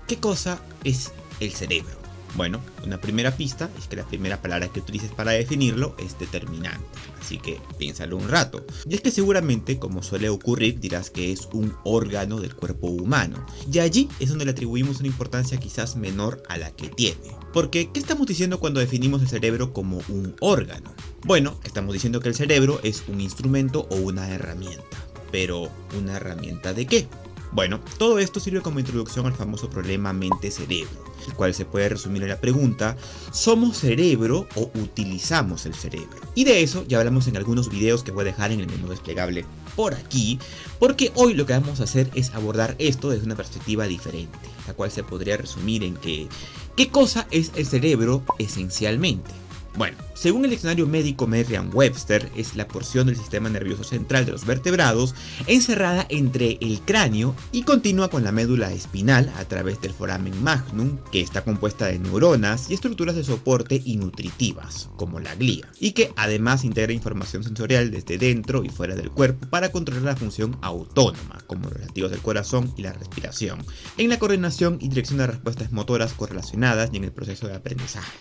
¿Qué cosa es el cerebro? Bueno, una primera pista es que la primera palabra que utilices para definirlo es determinante, así que piénsalo un rato. Y es que seguramente, como suele ocurrir, dirás que es un órgano del cuerpo humano, y allí es donde le atribuimos una importancia quizás menor a la que tiene. Porque, ¿qué estamos diciendo cuando definimos el cerebro como un órgano? Bueno, estamos diciendo que el cerebro es un instrumento o una herramienta. Pero, ¿una herramienta de qué? Bueno, todo esto sirve como introducción al famoso problema mente-cerebro, el cual se puede resumir en la pregunta: ¿somos cerebro o utilizamos el cerebro? Y de eso ya hablamos en algunos videos que voy a dejar en el menú desplegable por aquí, porque hoy lo que vamos a hacer es abordar esto desde una perspectiva diferente, la cual se podría resumir en que ¿qué cosa es el cerebro esencialmente? Bueno, según el diccionario médico Merriam-Webster, es la porción del sistema nervioso central de los vertebrados encerrada entre el cráneo y continúa con la médula espinal a través del foramen magnum, que está compuesta de neuronas y estructuras de soporte y nutritivas, como la glía, y que además integra información sensorial desde dentro y fuera del cuerpo para controlar la función autónoma, como los latidos del corazón y la respiración, en la coordinación y dirección de respuestas motoras correlacionadas y en el proceso de aprendizaje.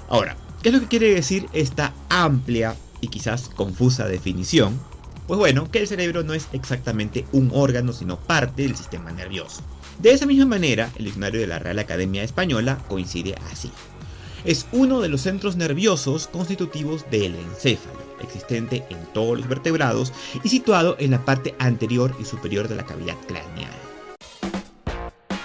Ahora, ¿qué es lo que quiere decir esta amplia y quizás confusa definición? Pues bueno, que el cerebro no es exactamente un órgano, sino parte del sistema nervioso. De esa misma manera, el diccionario de la Real Academia Española coincide así. Es uno de los centros nerviosos constitutivos del encéfalo, existente en todos los vertebrados y situado en la parte anterior y superior de la cavidad craneal.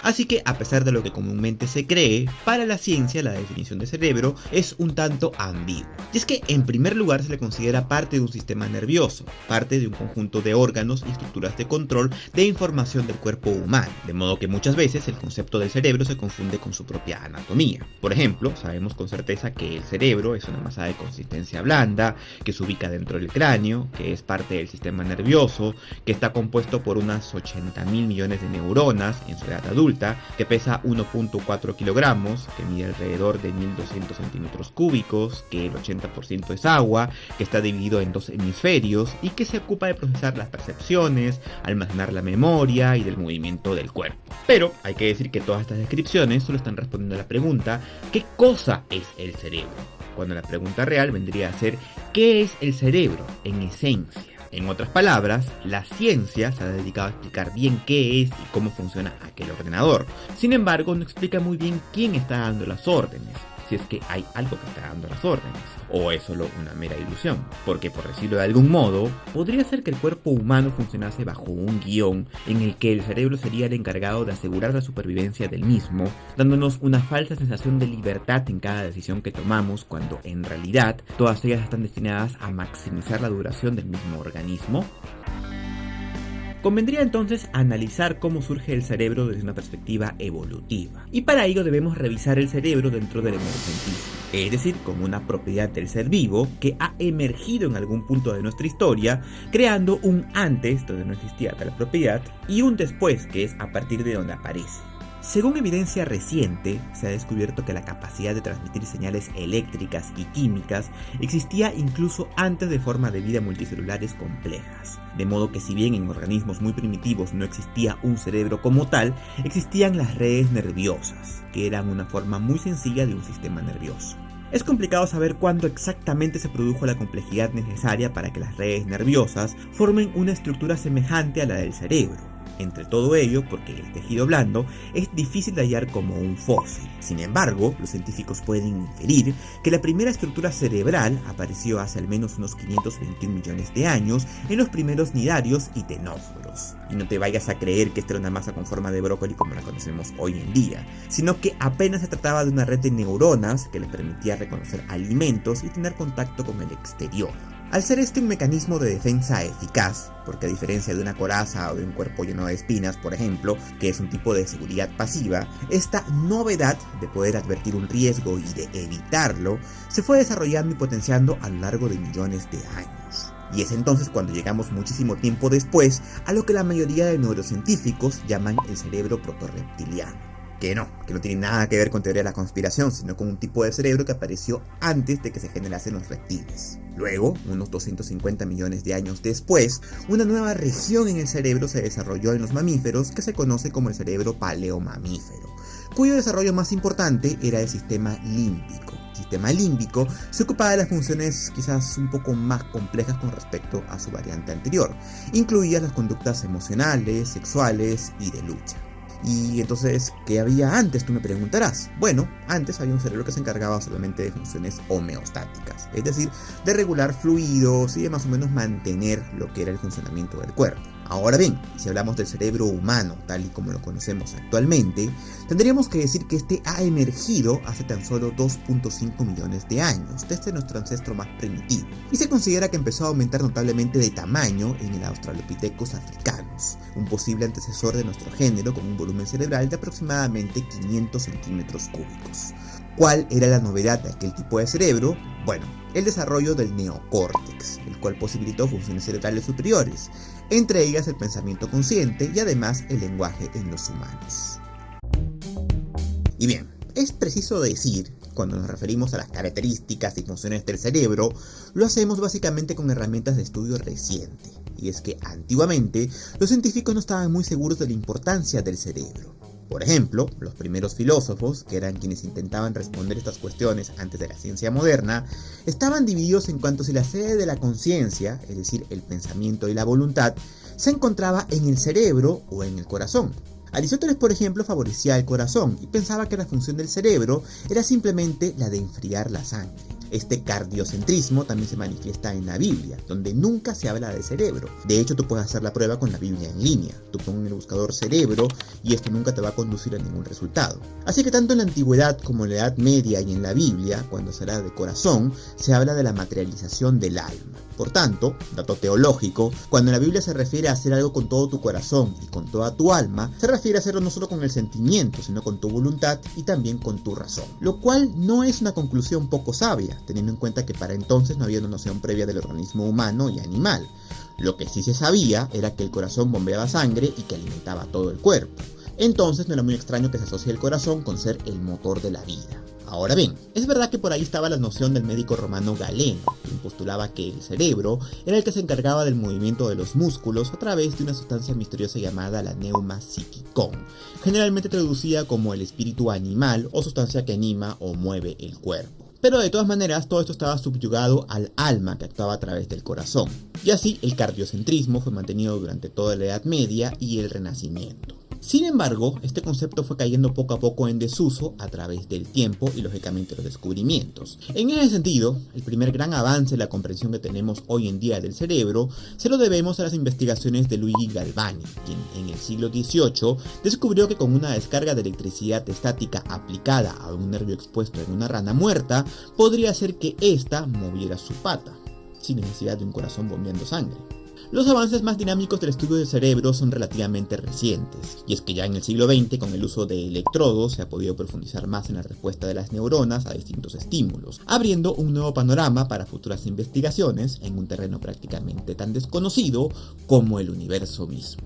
Así que, a pesar de lo que comúnmente se cree, para la ciencia la definición de cerebro es un tanto ambigua. Y es que, en primer lugar, se le considera parte de un sistema nervioso, parte de un conjunto de órganos y estructuras de control de información del cuerpo humano, de modo que muchas veces el concepto del cerebro se confunde con su propia anatomía. Por ejemplo, sabemos con certeza que el cerebro es una masa de consistencia blanda, que se ubica dentro del cráneo, que es parte del sistema nervioso, que está compuesto por unas 80.000 millones de neuronas en su edad adulta, que pesa 1.4 kilogramos, que mide alrededor de 1.200 centímetros cúbicos, que el 80% es agua, que está dividido en dos hemisferios y que se ocupa de procesar las percepciones, almacenar la memoria y del movimiento del cuerpo. Pero hay que decir que todas estas descripciones solo están respondiendo a la pregunta: ¿qué cosa es el cerebro? Cuando la pregunta real vendría a ser: ¿qué es el cerebro en esencia? En otras palabras, la ciencia se ha dedicado a explicar bien qué es y cómo funciona aquel ordenador. Sin embargo, no explica muy bien quién está dando las órdenes, si es que hay algo que está dando las órdenes, o es solo una mera ilusión. Porque, por decirlo de algún modo, podría ser que el cuerpo humano funcionase bajo un guión en el que el cerebro sería el encargado de asegurar la supervivencia del mismo, dándonos una falsa sensación de libertad en cada decisión que tomamos, cuando en realidad todas ellas están destinadas a maximizar la duración del mismo organismo. Convendría entonces analizar cómo surge el cerebro desde una perspectiva evolutiva. Y para ello debemos revisar el cerebro dentro del emergentismo, es decir, como una propiedad del ser vivo que ha emergido en algún punto de nuestra historia, creando un antes, donde no existía tal propiedad, y un después, que es a partir de donde aparece. Según evidencia reciente, se ha descubierto que la capacidad de transmitir señales eléctricas y químicas existía incluso antes de formas de vida multicelulares complejas. De modo que, si bien en organismos muy primitivos no existía un cerebro como tal, existían las redes nerviosas, que eran una forma muy sencilla de un sistema nervioso. Es complicado saber cuándo exactamente se produjo la complejidad necesaria para que las redes nerviosas formen una estructura semejante a la del cerebro. Entre todo ello, porque el tejido blando es difícil de hallar como un fósil. Sin embargo, los científicos pueden inferir que la primera estructura cerebral apareció hace al menos unos 521 millones de años en los primeros nidarios y ctenóforos. Y no te vayas a creer que esta era una masa con forma de brócoli como la conocemos hoy en día, sino que apenas se trataba de una red de neuronas que les permitía reconocer alimentos y tener contacto con el exterior. Al ser este un mecanismo de defensa eficaz, porque a diferencia de una coraza o de un cuerpo lleno de espinas, por ejemplo, que es un tipo de seguridad pasiva, esta novedad de poder advertir un riesgo y de evitarlo se fue desarrollando y potenciando a lo largo de millones de años. Y es entonces cuando llegamos muchísimo tiempo después a lo que la mayoría de neurocientíficos llaman el cerebro protorreptiliano, que no tiene nada que ver con teoría de la conspiración, sino con un tipo de cerebro que apareció antes de que se generasen los reptiles. Luego, unos 250 millones de años después, una nueva región en el cerebro se desarrolló en los mamíferos que se conoce como el cerebro paleomamífero, cuyo desarrollo más importante era el sistema límbico. El sistema límbico se ocupaba de las funciones quizás un poco más complejas con respecto a su variante anterior, incluidas las conductas emocionales, sexuales y de lucha. Y entonces, ¿qué había antes? Tú me preguntarás. Bueno, antes había un cerebro que se encargaba solamente de funciones homeostáticas, es decir, de regular fluidos y de más o menos mantener lo que era el funcionamiento del cuerpo. Ahora bien, si hablamos del cerebro humano tal y como lo conocemos actualmente, tendríamos que decir que este ha emergido hace tan solo 2.5 millones de años, desde nuestro ancestro más primitivo, y se considera que empezó a aumentar notablemente de tamaño en el Australopithecus africanus, un posible antecesor de nuestro género con un volumen cerebral de aproximadamente 500 centímetros cúbicos. ¿Cuál era la novedad de aquel tipo de cerebro? Bueno, el desarrollo del neocórtex, el cual posibilitó funciones cerebrales superiores, entre ellas el pensamiento consciente y además el lenguaje en los humanos. Y bien, es preciso decir, cuando nos referimos a las características y funciones del cerebro, lo hacemos básicamente con herramientas de estudio reciente. Y es que antiguamente los científicos no estaban muy seguros de la importancia del cerebro. Por ejemplo, los primeros filósofos, que eran quienes intentaban responder estas cuestiones antes de la ciencia moderna, estaban divididos en cuanto a si la sede de la conciencia, es decir, el pensamiento y la voluntad, se encontraba en el cerebro o en el corazón. Aristóteles, por ejemplo, favorecía el corazón y pensaba que la función del cerebro era simplemente la de enfriar la sangre. Este cardiocentrismo también se manifiesta en la Biblia, donde nunca se habla de cerebro. De hecho, tú puedes hacer la prueba con la Biblia en línea. Tú pones en el buscador cerebro y esto nunca te va a conducir a ningún resultado. Así que tanto en la antigüedad como en la Edad Media y en la Biblia, cuando se habla de corazón, se habla de la materialización del alma. Por tanto, dato teológico, cuando en la Biblia se refiere a hacer algo con todo tu corazón y con toda tu alma, se refiere a hacerlo no solo con el sentimiento, sino con tu voluntad y también con tu razón. Lo cual no es una conclusión poco sabia, teniendo en cuenta que para entonces no había una noción previa del organismo humano y animal. Lo que sí se sabía era que el corazón bombeaba sangre y que alimentaba todo el cuerpo. Entonces no era muy extraño que se asocie el corazón con ser el motor de la vida. Ahora bien, es verdad que por ahí estaba la noción del médico romano Galeno, quien postulaba que el cerebro era el que se encargaba del movimiento de los músculos a través de una sustancia misteriosa llamada la neuma psiquicón, generalmente traducida como el espíritu animal o sustancia que anima o mueve el cuerpo. Pero de todas maneras, todo esto estaba subyugado al alma que actuaba a través del corazón. Y así, el cardiocentrismo fue mantenido durante toda la Edad Media y el Renacimiento. Sin embargo, este concepto fue cayendo poco a poco en desuso a través del tiempo y lógicamente los descubrimientos. En ese sentido, el primer gran avance en la comprensión que tenemos hoy en día del cerebro se lo debemos a las investigaciones de Luigi Galvani, quien en el siglo XVIII descubrió que con una descarga de electricidad estática aplicada a un nervio expuesto en una rana muerta, podría hacer que ésta moviera su pata, sin necesidad de un corazón bombeando sangre. Los avances más dinámicos del estudio del cerebro son relativamente recientes, y es que ya en el siglo XX, con el uso de electrodos, se ha podido profundizar más en la respuesta de las neuronas a distintos estímulos, abriendo un nuevo panorama para futuras investigaciones en un terreno prácticamente tan desconocido como el universo mismo.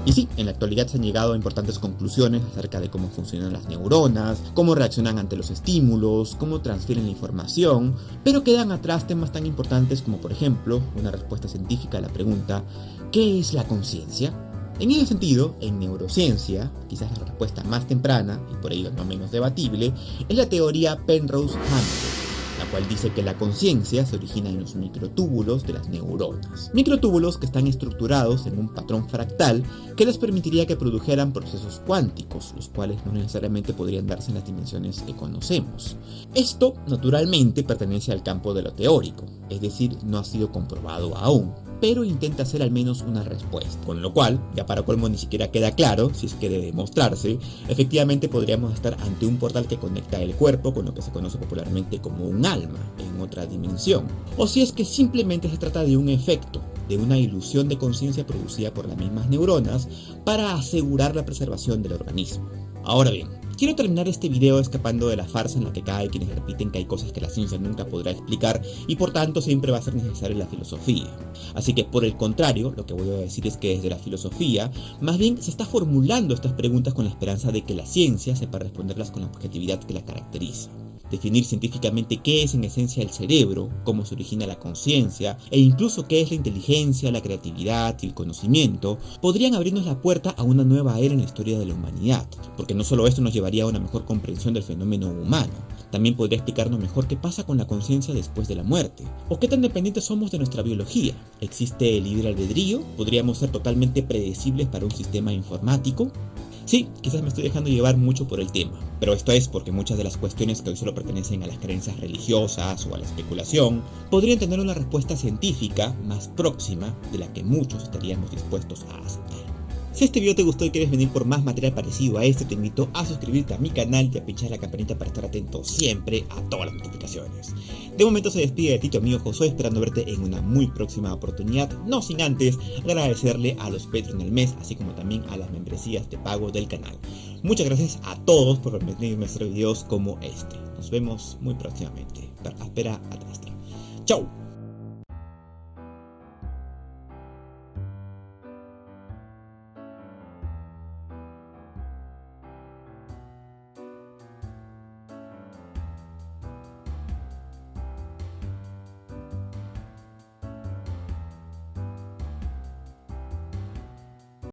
Y sí, en la actualidad se han llegado a importantes conclusiones acerca de cómo funcionan las neuronas, cómo reaccionan ante los estímulos, cómo transfieren la información, pero quedan atrás temas tan importantes como, por ejemplo, una respuesta científica a la pregunta ¿qué es la conciencia? En ese sentido, en neurociencia, quizás la respuesta más temprana, y por ello no menos debatible, es la teoría Penrose-Hampton, la cual dice que la conciencia se origina en los microtúbulos de las neuronas. Microtúbulos que están estructurados en un patrón fractal que les permitiría que produjeran procesos cuánticos, los cuales no necesariamente podrían darse en las dimensiones que conocemos. Esto, naturalmente, pertenece al campo de lo teórico, es decir, no ha sido comprobado aún, pero intenta hacer al menos una respuesta. Con lo cual, ya para colmo ni siquiera queda claro, si es que debe demostrarse, efectivamente podríamos estar ante un portal que conecta el cuerpo con lo que se conoce popularmente como un alma, en otra dimensión. O si es que simplemente se trata de un efecto, de una ilusión de conciencia producida por las mismas neuronas para asegurar la preservación del organismo. Ahora bien, Quiero terminar este video escapando de la farsa en la que cae quienes repiten que hay cosas que la ciencia nunca podrá explicar y por tanto siempre va a ser necesaria la filosofía. Así que por el contrario, lo que voy a decir es que desde la filosofía, más bien se está formulando estas preguntas con la esperanza de que la ciencia sepa responderlas con la objetividad que la caracteriza. Definir científicamente qué es en esencia el cerebro, cómo se origina la conciencia e incluso qué es la inteligencia, la creatividad y el conocimiento, podrían abrirnos la puerta a una nueva era en la historia de la humanidad, porque no solo esto nos llevaría a una mejor comprensión del fenómeno humano, también podría explicarnos mejor qué pasa con la conciencia después de la muerte, o qué tan dependientes somos de nuestra biología. ¿Existe el libre albedrío? ¿Podríamos ser totalmente predecibles para un sistema informático? Sí, quizás me estoy dejando llevar mucho por el tema, pero esto es porque muchas de las cuestiones que hoy solo pertenecen a las creencias religiosas o a la especulación podrían tener una respuesta científica más próxima de la que muchos estaríamos dispuestos a aceptar. Si este video te gustó y quieres venir por más material parecido a este, te invito a suscribirte a mi canal y a pinchar la campanita para estar atento siempre a todas las notificaciones. De momento se despide de ti tu amigo Josué, esperando verte en una muy próxima oportunidad, no sin antes agradecerle a los Patreon del mes, así como también a las membresías de pago del canal. Muchas gracias a todos por permitirme nuestros videos como este. Nos vemos muy próximamente. Espera atrás. Chau.